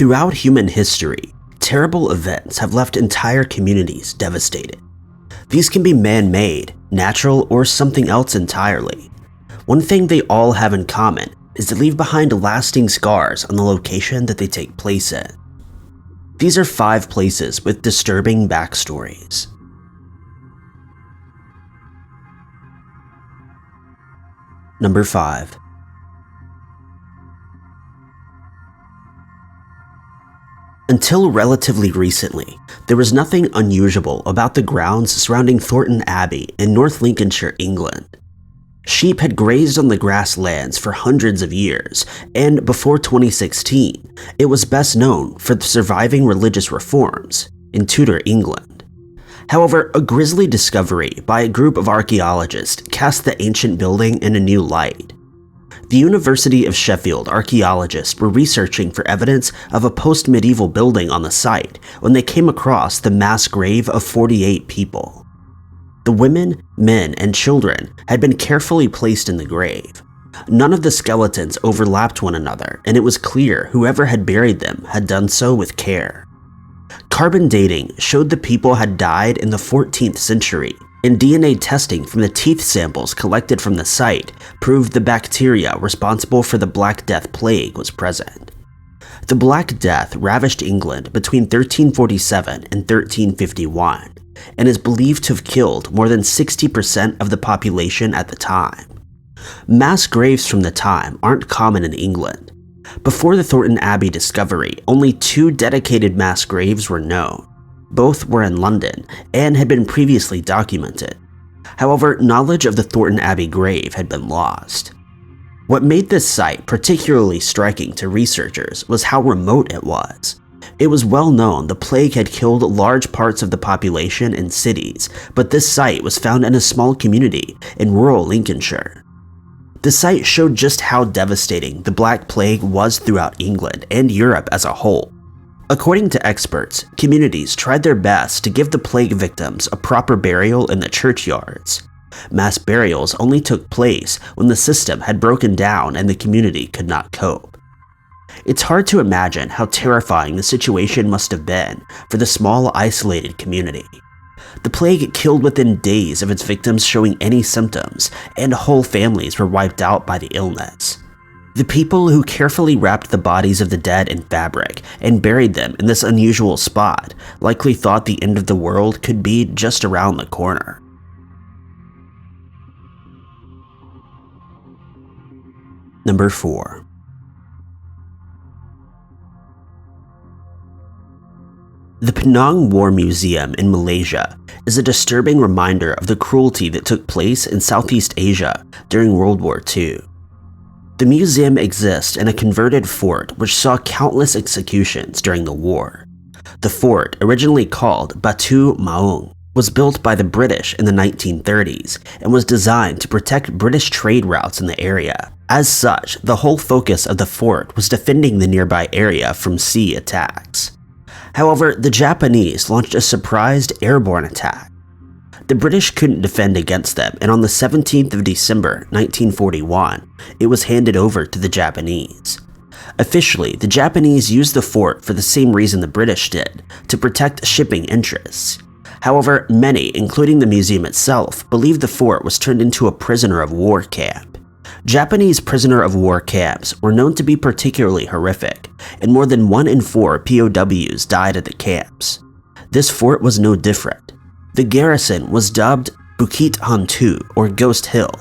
Throughout human history, terrible events have left entire communities devastated. These can be man-made, natural, or something else entirely. One thing they all have in common is to leave behind lasting scars on the location that they take place in. These are 5 places with disturbing backstories. Number 5. Until relatively recently, there was nothing unusual about the grounds surrounding Thorton Abbey in North Lincolnshire, England. Sheep had grazed on the grasslands for hundreds of years, and before 2016, it was best known for the surviving religious reforms in Tudor England. However, a grisly discovery by a group of archaeologists cast the ancient building in a new light. The University of Sheffield archaeologists were researching for evidence of a post-medieval building on the site when they came across the mass grave of 48 people. The women, men, and children had been carefully placed in the grave. None of the skeletons overlapped one another, and it was clear whoever had buried them had done so with care. Carbon dating showed the people had died in the 14th century, and DNA testing from the teeth samples collected from the site proved the bacteria responsible for the Black Death plague was present. The Black Death ravaged England between 1347 and 1351, and is believed to have killed more than 60% of the population at the time. Mass graves from the time aren't common in England. Before the Thornton Abbey discovery, only 2 dedicated mass graves were known. Both were in London and had been previously documented. However, knowledge of the Thornton Abbey grave had been lost. What made this site particularly striking to researchers was how remote it was. It was well known the plague had killed large parts of the population in cities, but this site was found in a small community in rural Lincolnshire. The site showed just how devastating the Black Plague was throughout England and Europe as a whole. According to experts, communities tried their best to give the plague victims a proper burial in the churchyards. Mass burials only took place when the system had broken down and the community could not cope. It's hard to imagine how terrifying the situation must have been for the small, isolated community. The plague killed within days of its victims showing any symptoms, and whole families were wiped out by the illness. The people who carefully wrapped the bodies of the dead in fabric and buried them in this unusual spot likely thought the end of the world could be just around the corner. Number 4. The Penang War Museum in Malaysia is a disturbing reminder of the cruelty that took place in Southeast Asia during World War II. The museum exists in a converted fort which saw countless executions during the war. The fort, originally called Batu Maung, was built by the British in the 1930s and was designed to protect British trade routes in the area. As such, the whole focus of the fort was defending the nearby area from sea attacks. However, the Japanese launched a surprised airborne attack. The British couldn't defend against them, and on the 17th of December 1941, it was handed over to the Japanese. Officially, the Japanese used the fort for the same reason the British did, to protect shipping interests. However, many, including the museum itself, believed the fort was turned into a prisoner of war camp. Japanese prisoner of war camps were known to be particularly horrific, and more than 1 in 4 POWs died at the camps. This fort was no different. The garrison was dubbed Bukit Hantu, or Ghost Hill,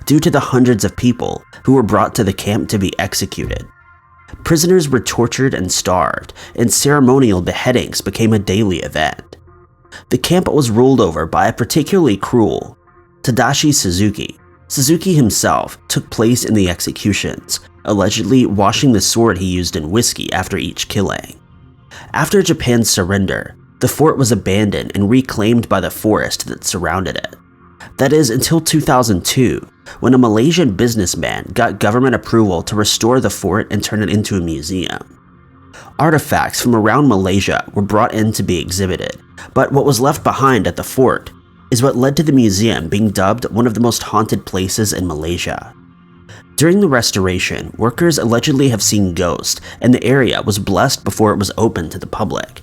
due to the hundreds of people who were brought to the camp to be executed. Prisoners were tortured and starved, and ceremonial beheadings became a daily event. The camp was ruled over by a particularly cruel Tadashi Suzuki. Suzuki himself took place in the executions, allegedly washing the sword he used in whiskey after each killing. After Japan's surrender, the fort was abandoned and reclaimed by the forest that surrounded it. That is, until 2002, when a Malaysian businessman got government approval to restore the fort and turn it into a museum. Artifacts from around Malaysia were brought in to be exhibited, but what was left behind at the fort is what led to the museum being dubbed one of the most haunted places in Malaysia. During the restoration, workers allegedly have seen ghosts, and the area was blessed before it was open to the public.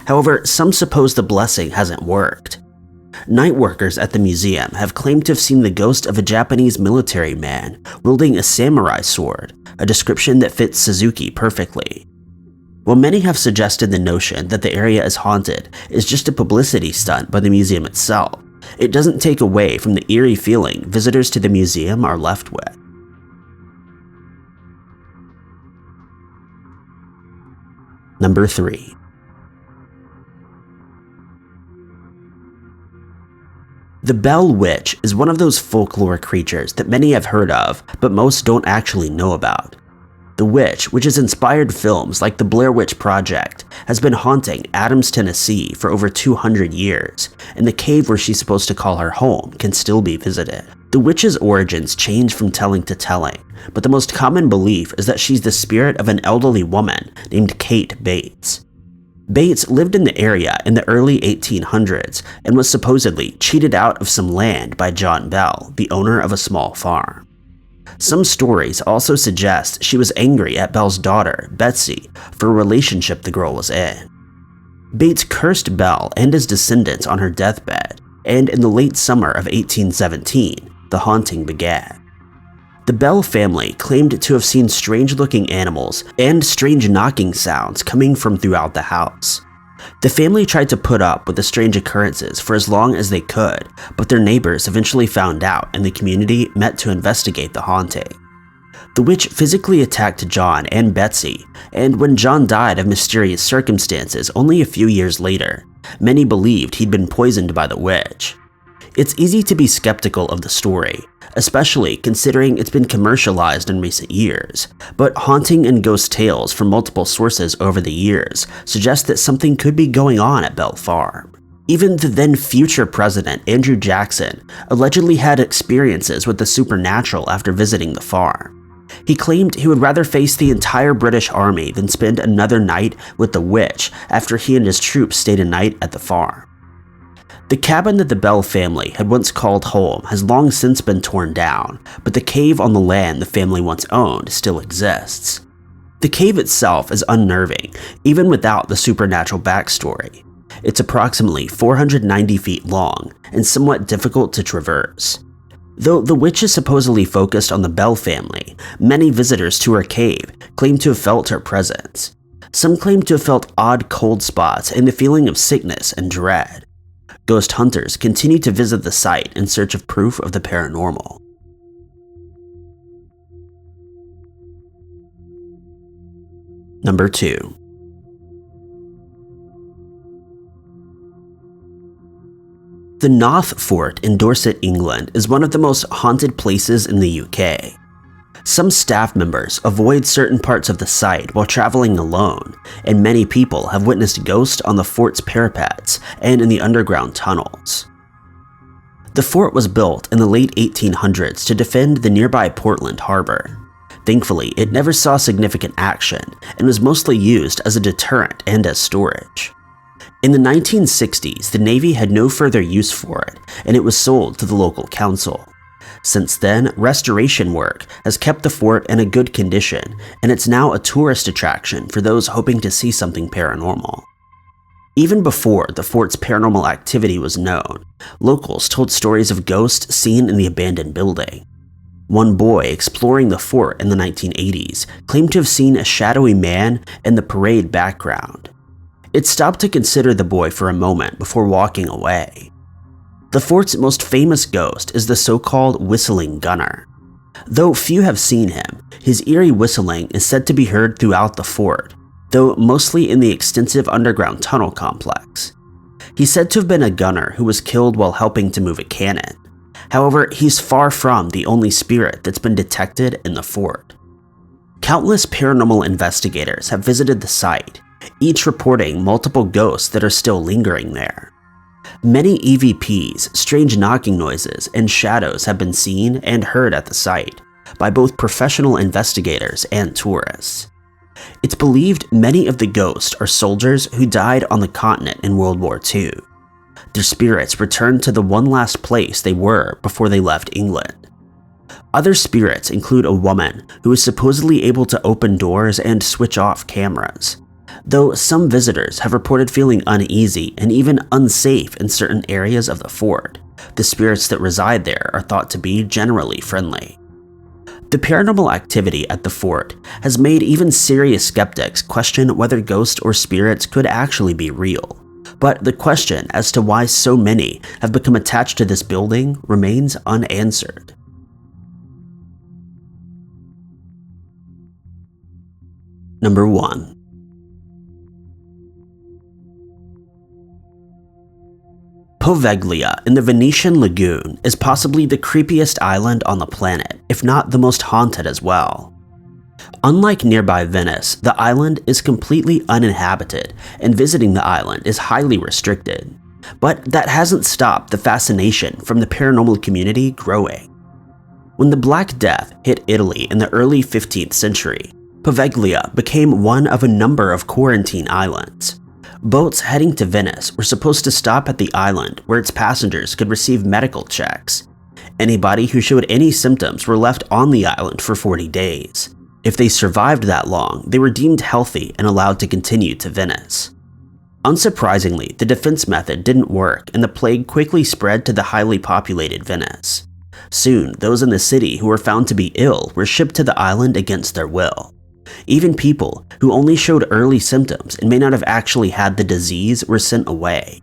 However, some suppose the blessing hasn't worked. Night workers at the museum have claimed to have seen the ghost of a Japanese military man wielding a samurai sword, a description that fits Suzuki perfectly. While many have suggested the notion that the area is haunted is just a publicity stunt by the museum itself, it doesn't take away from the eerie feeling visitors to the museum are left with. Number 3. The Bell Witch is one of those folklore creatures that many have heard of, but most don't actually know about. The witch, which has inspired films like The Blair Witch Project, has been haunting Adams, Tennessee for over 200 years, and the cave where she's supposed to call her home can still be visited. The witch's origins change from telling to telling, but the most common belief is that she's the spirit of an elderly woman named Kate Bates. Bates lived in the area in the early 1800s and was supposedly cheated out of some land by John Bell, the owner of a small farm. Some stories also suggest she was angry at Bell's daughter, Betsy, for a relationship the girl was in. Bates cursed Bell and his descendants on her deathbed, and in the late summer of 1817, the haunting began. The Bell family claimed to have seen strange-looking animals and strange knocking sounds coming from throughout the house. The family tried to put up with the strange occurrences for as long as they could, but their neighbors eventually found out and the community met to investigate the haunting. The witch physically attacked John and Betsy, and when John died of mysterious circumstances only a few years later, many believed he'd been poisoned by the witch. It's easy to be skeptical of the story, especially considering it's been commercialized in recent years, but haunting and ghost tales from multiple sources over the years suggest that something could be going on at Bell Farm. Even the then future president, Andrew Jackson, allegedly had experiences with the supernatural after visiting the farm. He claimed he would rather face the entire British Army than spend another night with the witch after he and his troops stayed a night at the farm. The cabin that the Bell family had once called home has long since been torn down, but the cave on the land the family once owned still exists. The cave itself is unnerving, even without the supernatural backstory. It's approximately 490 feet long and somewhat difficult to traverse. Though the witch is supposedly focused on the Bell family, many visitors to her cave claim to have felt her presence. Some claim to have felt odd cold spots and the feeling of sickness and dread. Ghost hunters continue to visit the site in search of proof of the paranormal. Number 2. The Knauth Fort in Dorset, England is one of the most haunted places in the UK. Some staff members avoid certain parts of the site while traveling alone, and many people have witnessed ghosts on the fort's parapets and in the underground tunnels. The fort was built in the late 1800s to defend the nearby Portland harbor. Thankfully, it never saw significant action and was mostly used as a deterrent and as storage. In the 1960s, the Navy had no further use for it, and it was sold to the local council. Since then, restoration work has kept the fort in a good condition, and it's now a tourist attraction for those hoping to see something paranormal. Even before the fort's paranormal activity was known, locals told stories of ghosts seen in the abandoned building. One boy exploring the fort in the 1980s claimed to have seen a shadowy man in the parade background. It stopped to consider the boy for a moment before walking away. The fort's most famous ghost is the so-called Whistling Gunner. Though few have seen him, his eerie whistling is said to be heard throughout the fort, though mostly in the extensive underground tunnel complex. He's said to have been a gunner who was killed while helping to move a cannon. However, he's far from the only spirit that's been detected in the fort. Countless paranormal investigators have visited the site, each reporting multiple ghosts that are still lingering there. Many EVPs, strange knocking noises, and shadows have been seen and heard at the site by both professional investigators and tourists. It's believed many of the ghosts are soldiers who died on the continent in World War II. Their spirits returned to the one last place they were before they left England. Other spirits include a woman who is supposedly able to open doors and switch off cameras, though some visitors have reported feeling uneasy and even unsafe in certain areas of the fort. The spirits that reside there are thought to be generally friendly. The paranormal activity at the fort has made even serious skeptics question whether ghosts or spirits could actually be real. But the question as to why so many have become attached to this building remains unanswered. Number 1. Poveglia in the Venetian lagoon is possibly the creepiest island on the planet, if not the most haunted as well. Unlike nearby Venice, the island is completely uninhabited, and visiting the island is highly restricted. But that hasn't stopped the fascination from the paranormal community growing. When the Black Death hit Italy in the early 15th century, Poveglia became one of a number of quarantine islands. Boats heading to Venice were supposed to stop at the island where its passengers could receive medical checks. Anybody who showed any symptoms were left on the island for 40 days. If they survived that long, they were deemed healthy and allowed to continue to Venice. Unsurprisingly, the defense method didn't work and the plague quickly spread to the highly populated Venice. Soon, those in the city who were found to be ill were shipped to the island against their will. Even people who only showed early symptoms and may not have actually had the disease were sent away.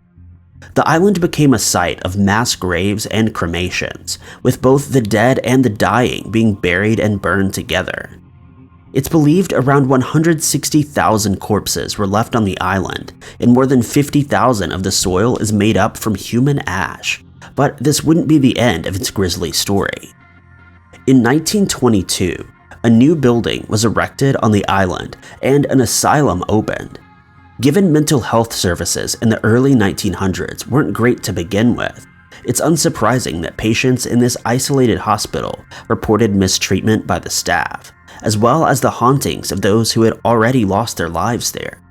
The island became a site of mass graves and cremations, with both the dead and the dying being buried and burned together. It's believed around 160,000 corpses were left on the island, and more than 50,000 of the soil is made up from human ash. But this wouldn't be the end of its grisly story. In 1922, a new building was erected on the island and an asylum opened. Given mental health services in the early 1900s weren't great to begin with, it's unsurprising that patients in this isolated hospital reported mistreatment by the staff, as well as the hauntings of those who had already lost their lives there.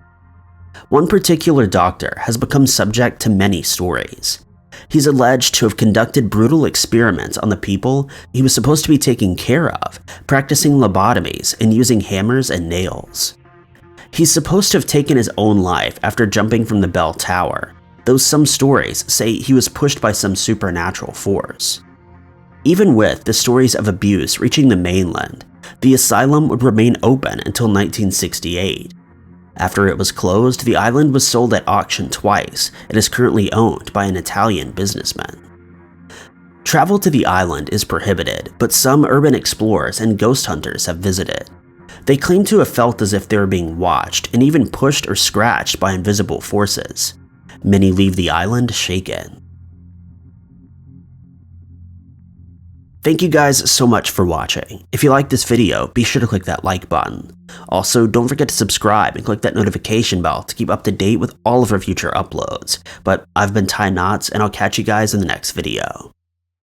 One particular doctor has become subject to many stories. He's alleged to have conducted brutal experiments on the people he was supposed to be taking care of, practicing lobotomies and using hammers and nails. He's supposed to have taken his own life after jumping from the bell tower, though some stories say he was pushed by some supernatural force. Even with the stories of abuse reaching the mainland, the asylum would remain open until 1968. After it was closed, the island was sold at auction twice and is currently owned by an Italian businessman. Travel to the island is prohibited, but some urban explorers and ghost hunters have visited. They claim to have felt as if they were being watched and even pushed or scratched by invisible forces. Many leave the island shaken. Thank you guys so much for watching. If you liked this video, be sure to click that like button. Also, don't forget to subscribe and click that notification bell to keep up to date with all of our future uploads. But I've been Ty Knauth, and I'll catch you guys in the next video.